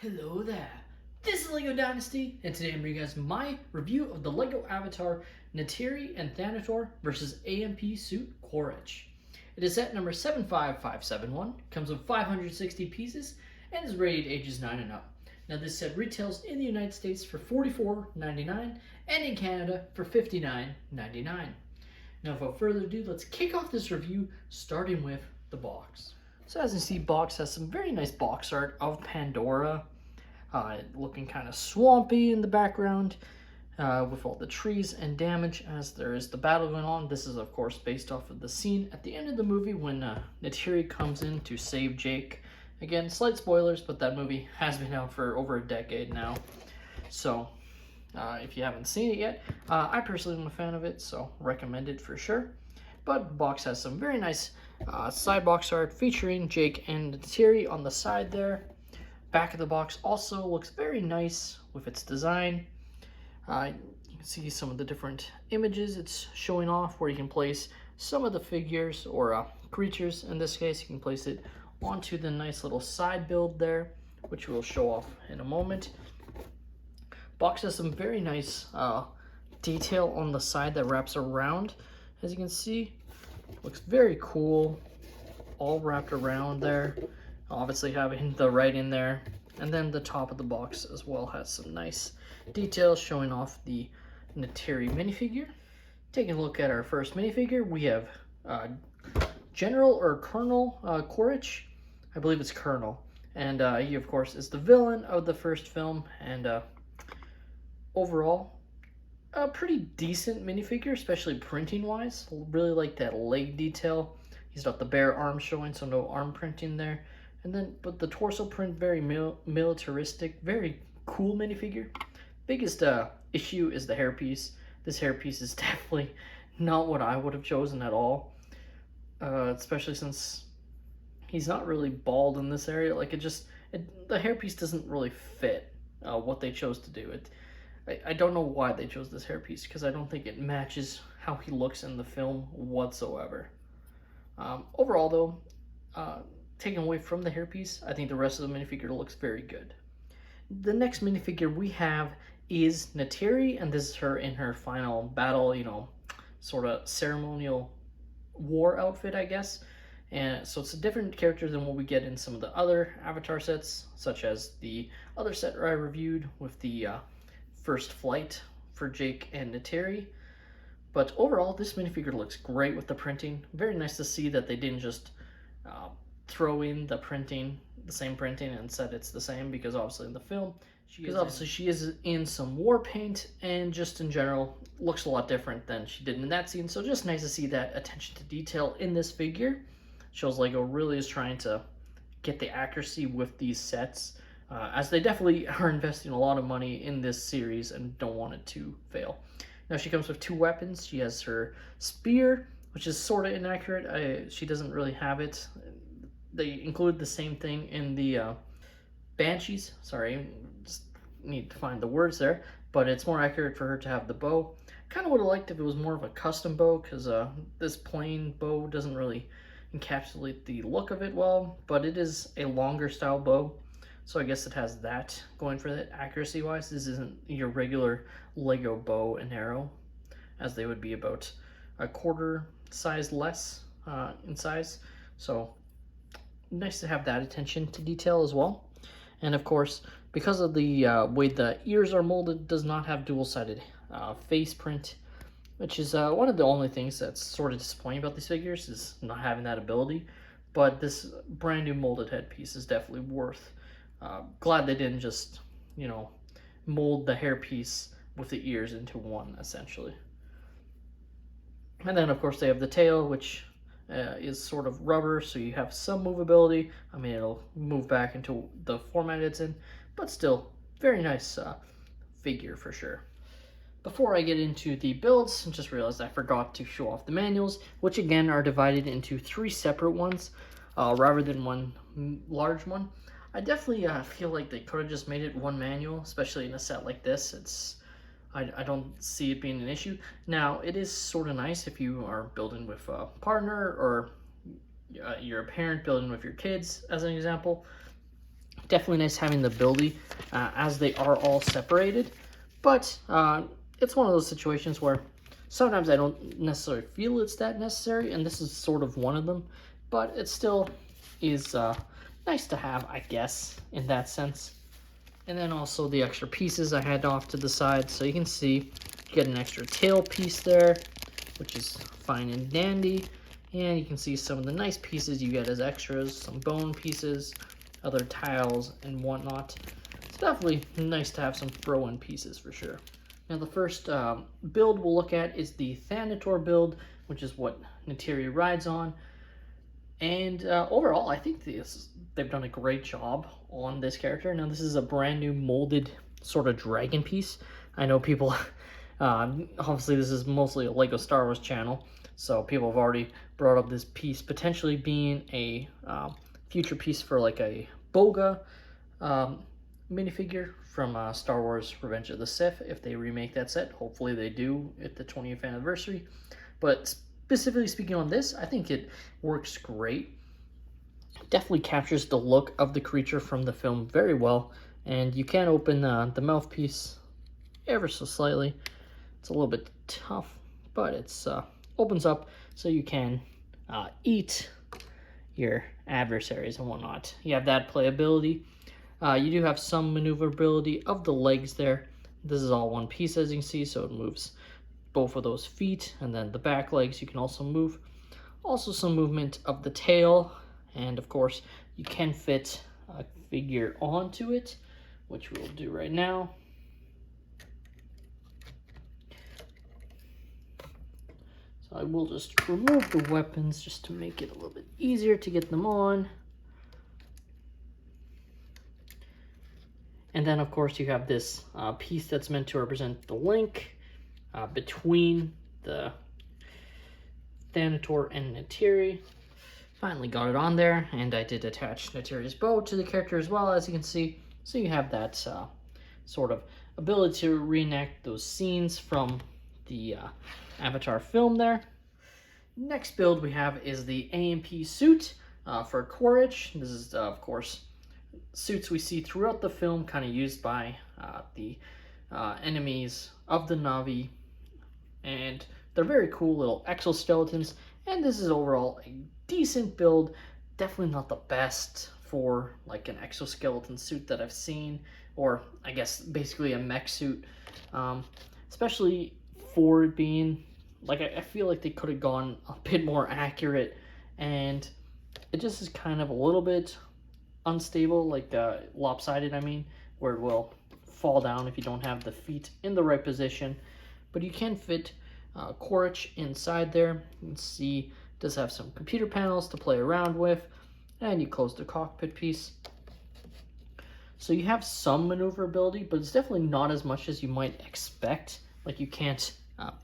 Hello there, this is LEGO Dynasty, and today I'm bringing you guys my review of the LEGO Avatar Neytiri and Thanator versus AMP Suit Quaritch. It is set number 75571, comes with 560 pieces, and is rated ages 9 and up. Now this set retails in the United States for $44.99 and in Canada for $59.99. Now without further ado, let's kick off this review starting with the box. So as you see, box has some very nice box art of Pandora, looking kind of swampy in the background, with all the trees and damage as there is the battle going on. This is of course based off of the scene at the end of the movie when Neytiri comes in to save Jake. Again, slight spoilers, but that movie has been out for over a decade now. So if you haven't seen it yet, I personally am a fan of it, so recommend it for sure. But the box has some very nice side box art featuring Jake and Neytiri on the side there. Back of the box also looks very nice with its design. You can see some of the different images it's showing off where you can place some of the figures or creatures. In this case, you can place it onto the nice little side build there, which we'll show off in a moment. Box has some very nice detail on the side that wraps around. As you can see, looks very cool, all wrapped around there. Obviously having the writing there. And then the top of the box as well has some nice details showing off the Neytiri minifigure. Taking a look at our first minifigure, we have General or Colonel Quaritch. I believe it's Colonel. And he, of course, is the villain of the first film. And overall, a pretty decent minifigure, especially printing wise. Really like that leg detail. He's got the bare arm showing, so no arm printing there. And then, but the torso print, very militaristic, very cool minifigure. Biggest issue is the hairpiece. This hairpiece is definitely not what I would have chosen at all. Especially since he's not really bald in this area. Like the hairpiece doesn't really fit what they chose to do. I don't know why they chose this hairpiece, because I don't think it matches how he looks in the film whatsoever. Overall though, taken away from the hairpiece, I think the rest of the minifigure looks very good. The next minifigure we have is Neytiri, and this is her in her final battle, sort of ceremonial war outfit, I guess. And so it's a different character than what we get in some of the other Avatar sets, such as the other set I reviewed with the first flight for Jake and Neytiri. But overall, this minifigure looks great with the printing. Very nice to see that they didn't just throw in the same printing and said it's the same, because obviously in the film, she is in some war paint, and just in general looks a lot different than she did in that scene. So just nice to see that attention to detail in this figure. Shows LEGO really is trying to get the accuracy with these sets, as they definitely are investing a lot of money in this series and don't want it to fail. Now she comes with two weapons. She has her spear, which is sort of inaccurate. She doesn't really have it. They include the same thing in the Banshees. Sorry, just need to find the words there. But it's more accurate for her to have the bow. Kind of would have liked if it was more of a custom bow, because this plain bow doesn't really encapsulate the look of it well. But it is a longer style bow, so I guess it has that going for it accuracy wise. This isn't your regular LEGO bow and arrow, as they would be about a quarter size less in size. So nice to have that attention to detail as well. And of course, because of the way the ears are molded, does not have dual-sided face print, which is one of the only things that's sort of disappointing about these figures, is not having that ability. But this brand new molded headpiece is definitely worth. Glad they didn't just, mold the hairpiece with the ears into one, essentially. And then, of course, they have the tail, which is sort of rubber, so you have some movability. I mean, it'll move back into the format it's in, but still, very nice figure for sure. Before I get into the builds, I just realized I forgot to show off the manuals, which again are divided into 3 separate ones, rather than one large one. I definitely feel like they could have just made it one manual, especially in a set like this. I don't see it being an issue. Now, it is sort of nice if you are building with a partner, or you're a parent building with your kids, as an example, Definitely nice having the ability as they are all separated. But it's one of those situations where sometimes I don't necessarily feel it's that necessary, and this is sort of one of them. But it still is nice to have, I guess, in that sense. And then also the extra pieces I had off to the side, so you can see you get an extra tail piece there, which is fine and dandy. And you can see some of the nice pieces you get as extras, some bone pieces, other tiles and whatnot. It's definitely nice to have some throw-in pieces for sure. Now the first build we'll look at is the Thanator build, which is what Neytiri rides on. And overall, I think they've done a great job on this character. Now, this is a brand new molded sort of dragon piece. I know people, obviously this is mostly a LEGO Star Wars channel, so people have already brought up this piece potentially being a future piece for like a Boga minifigure from Star Wars Revenge of the Sith, if they remake that set. Hopefully they do at the 20th anniversary. But specifically speaking on this, I think it works great. Definitely captures the look of the creature from the film very well. And you can open the mouthpiece ever so slightly. It's a little bit tough, but it's opens up so you can eat your adversaries and whatnot. You have that playability. You do have some maneuverability of the legs there. This is all one piece, as you can see, so it moves both of those feet, and then the back legs you can also move. Also some movement of the tail, and of course you can fit a figure onto it, which we'll do right now. So I will just remove the weapons just to make it a little bit easier to get them on. And then of course you have this piece that's meant to represent the link between the Thanator and Neytiri. Finally got it on there, and I did attach Neytiri's bow to the character as well, as you can see. So you have that sort of ability to reenact those scenes from the Avatar film there. Next build we have is the AMP suit for Quaritch. This is, of course, suits we see throughout the film, kind of used by the enemies of the Na'vi. And they're very cool little exoskeletons, and this is overall a decent build. Definitely not the best for like an exoskeleton suit that I've seen, or I guess basically a mech suit, especially for it being like, I feel like they could have gone a bit more accurate, and it just is kind of a little bit unstable, like lopsided, I mean, where it will fall down if you don't have the feet in the right position. But you can fit Quaritch inside there. You can see it does have some computer panels to play around with, and you close the cockpit piece. So you have some maneuverability, but it's definitely not as much as you might expect. Like, you can't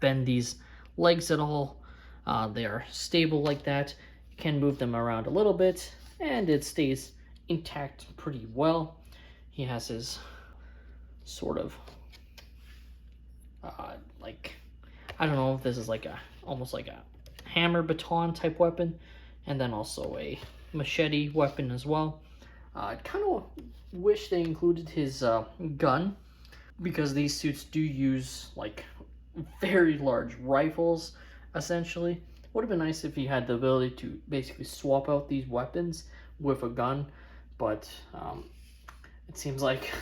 bend these legs at all. They are stable like that. You can move them around a little bit, and it stays intact pretty well. He has his sort of like, I don't know if this is like almost like a hammer baton type weapon, and then also a machete weapon as well. I kind of wish they included his gun, because these suits do use like very large rifles essentially. Would have been nice if he had the ability to basically swap out these weapons with a gun, but it seems like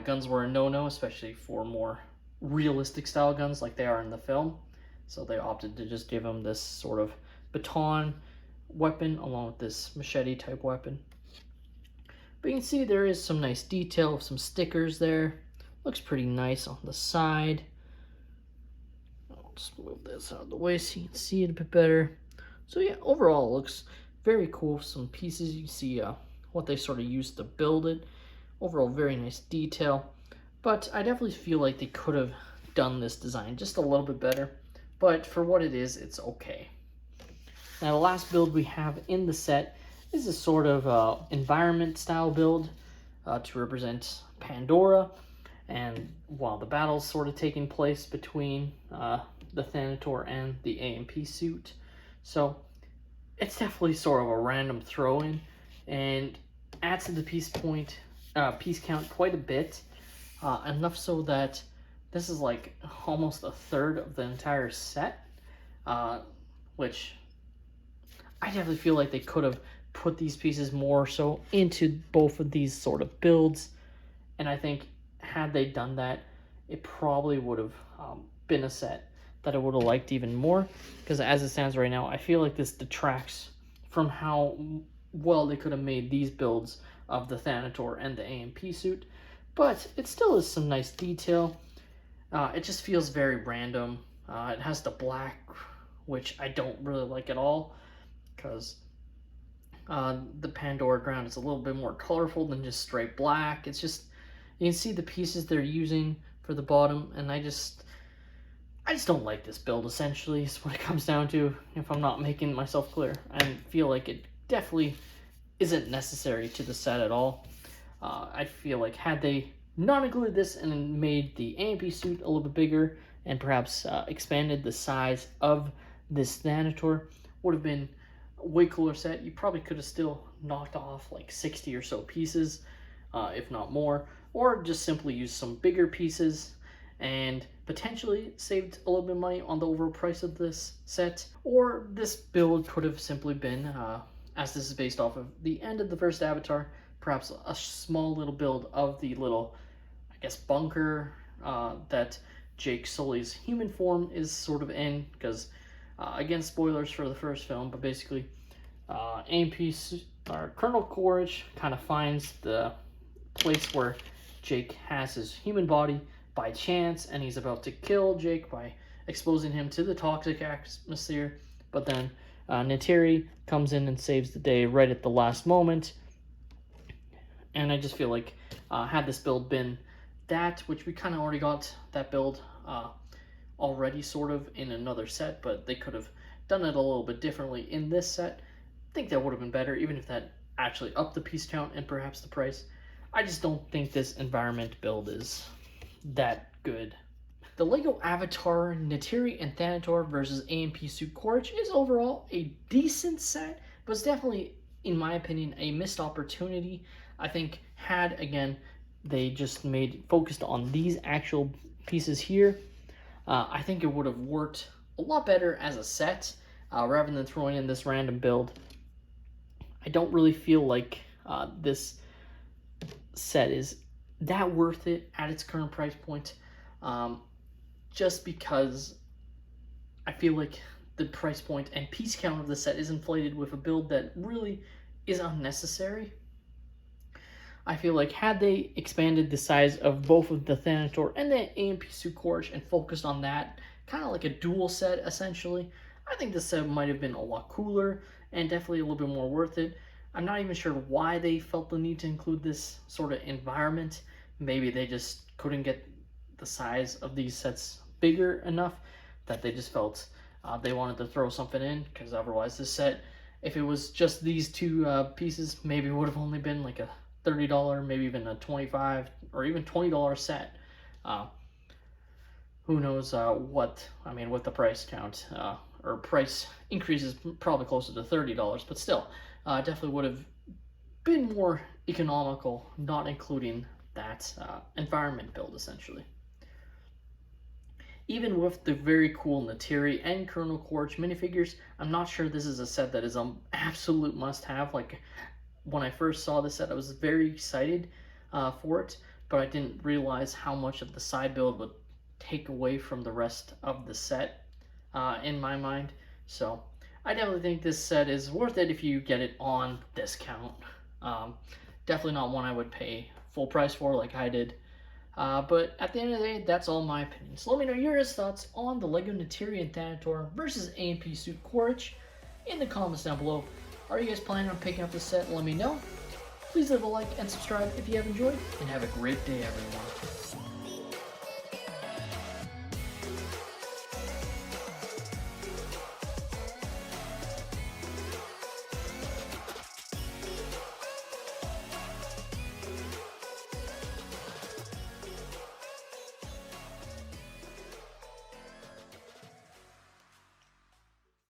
guns were a no-no, especially for more realistic style guns like they are in the film. So they opted to just give him this sort of baton weapon along with this machete type weapon. But you can see there is some nice detail of some stickers there. Looks pretty nice on the side. I'll just move this out of the way so you can see it a bit better. So yeah, overall it looks very cool. Some pieces, you can see what they sort of used to build it. Overall, very nice detail. But I definitely feel like they could have done this design just a little bit better. But for what it is, it's okay. Now the last build we have in the set is a sort of environment style build to represent Pandora. And while the battle's sort of taking place between the Thanator and the AMP suit. So it's definitely sort of a random throw-in, and adds to the piece point piece count quite a bit, enough so that this is like almost a third of the entire set, which I definitely feel like they could have put these pieces more so into both of these sort of builds. And I think had they done that, it probably would have been a set that I would have liked even more. Because as it stands right now, I feel like this detracts from how well they could have made these builds of the Thanator and the AMP suit. But it still is some nice detail. It just feels very random. It has the black, which I don't really like at all, because the Pandora ground is a little bit more colorful than just straight black. It's just, you can see the pieces they're using for the bottom, and I just don't like this build, essentially, is what it comes down to, if I'm not making myself clear. I feel like it definitely isn't necessary to the set at all. I feel like had they not included this and made the AMP suit a little bit bigger and perhaps expanded the size of this Thanator, would have been a way cooler set. You probably could have still knocked off like 60 or so pieces, if not more, or just simply used some bigger pieces and potentially saved a little bit of money on the overall price of this set. Or this build could have simply been, as this is based off of the end of the first Avatar, perhaps a small little build of the little, I guess, bunker that Jake Sully's human form is sort of in, because again, spoilers for the first film, but basically Colonel Quaritch kind of finds the place where Jake has his human body by chance, and he's about to kill Jake by exposing him to the toxic atmosphere, but then Neytiri comes in and saves the day right at the last moment. And I just feel like had this build been that, which we kind of already got that build already sort of in another set, but they could have done it a little bit differently in this set, I think that would have been better, even if that actually upped the piece count and perhaps the price. I just don't think this environment build is that good. The LEGO Avatar, Neytiri, and Thanator versus AMP suit Quaritch is overall a decent set, but it's definitely, in my opinion, a missed opportunity. I think had, again, they just focused on these actual pieces here, I think it would have worked a lot better as a set, rather than throwing in this random build. I don't really feel like this set is that worth it at its current price point, just because I feel like the price point and piece count of the set is inflated with a build that really is unnecessary. I feel like had they expanded the size of both of the Thanator and the AMP suit Quaritch and focused on that, kind of like a dual set essentially, I think this set might have been a lot cooler and definitely a little bit more worth it. I'm not even sure why they felt the need to include this sort of environment. Maybe they just couldn't get the size of these sets bigger enough that they just felt they wanted to throw something in, because otherwise this set, if it was just these two pieces, maybe it would have only been like a $30, maybe even a $25 or even $20 set. Who knows with the price count or price increases, probably closer to $30, but still, definitely would have been more economical not including that environment build essentially. Even with the very cool Neytiri and Colonel Quaritch minifigures, I'm not sure this is a set that is an absolute must-have. Like, when I first saw this set, I was very excited for it, but I didn't realize how much of the side build would take away from the rest of the set in my mind. So I definitely think this set is worth it if you get it on discount. Definitely not one I would pay full price for like I did. But at the end of the day, that's all my opinion. So let me know your thoughts on the LEGO Neytiri and Thanator versus AMP suit Quaritch in the comments down below. Are you guys planning on picking up this set? Let me know. Please leave a like and subscribe if you have enjoyed, and have a great day, everyone.